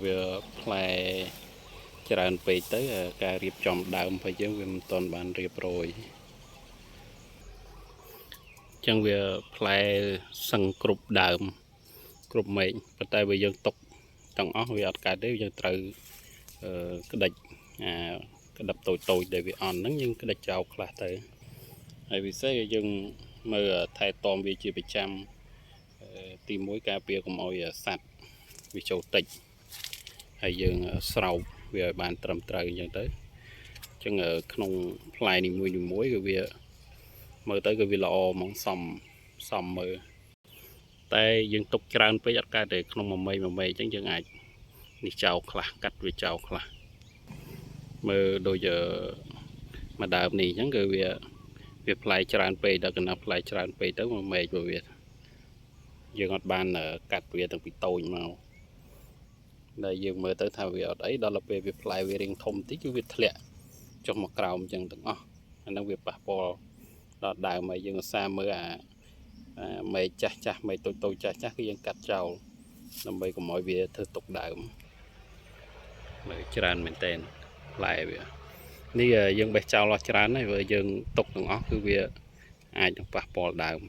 វាផ្លែច្រើនពេកទៅការរៀបចំដើមរបស់យើងវាមិនទាន់បានរៀបរយអញ្ចឹងវាផ្លែសឹងគ្រប់ដើមគ្រប់មែកប៉ុន្តែបើយើងຕົកទាំងអស់វាអត់កើតទេយើងត្រូវក្តិចក្តិបតូចដែលវាអន់ហ្នឹងយើងក្តិចចោលខ្លះទៅហើយពិសេសយើងមើលថែទាំវាជាប្រចាំទី1ការពារកុំឲ្យសត្វវាចូលតិចហើយយើងស្រោបវាឲ្យបានត្រឹមត្រូវអញ្ចឹងទៅអញ្ចឹងក្នុងផ្លែនីមួយគឺវាមើលទៅគឺវាល្អហ្មងសមមើលតែយើងទុកច្រើនពេកអត់កើតទេក្នុងមួយម៉េចអញ្ចឹងយើងអាចនេះចោលខ្លះកាត់វាចោលខ្លះមើលដូចមួយដើមនេះអញ្ចឹងគឺវាផ្លែច្រើនពេកដល់កណ្ដាប់ផ្លែច្រើនពេកទៅមួយម៉េចរបស់វាយើងអត់បានកាត់វាតាំងពីតូចមកដែលយើងមើលទៅថាវាអត់អីដល់ទៅពេលវាផ្លែវារៀងធំតិចគឺវាធ្លាក់ចុះមកក្រោមអញ្ចឹងទាំងអស់អាហ្នឹងវាប៉ះពាល់ដល់ដើមហើយយើងឧស្សាហ៍មើលមែកចាស់មែកតូចចាស់គឺយើងកាត់ចោលដើម្បីកុំឲ្យវាធ្វើទុកដើមមើលច្រើនមែនតើផ្លែវានេះយើងបេះចោលអស់ច្រើនហើយបើយើងទុកទាំងអស់គឺវាអាចនឹងប៉ះពាល់ដើម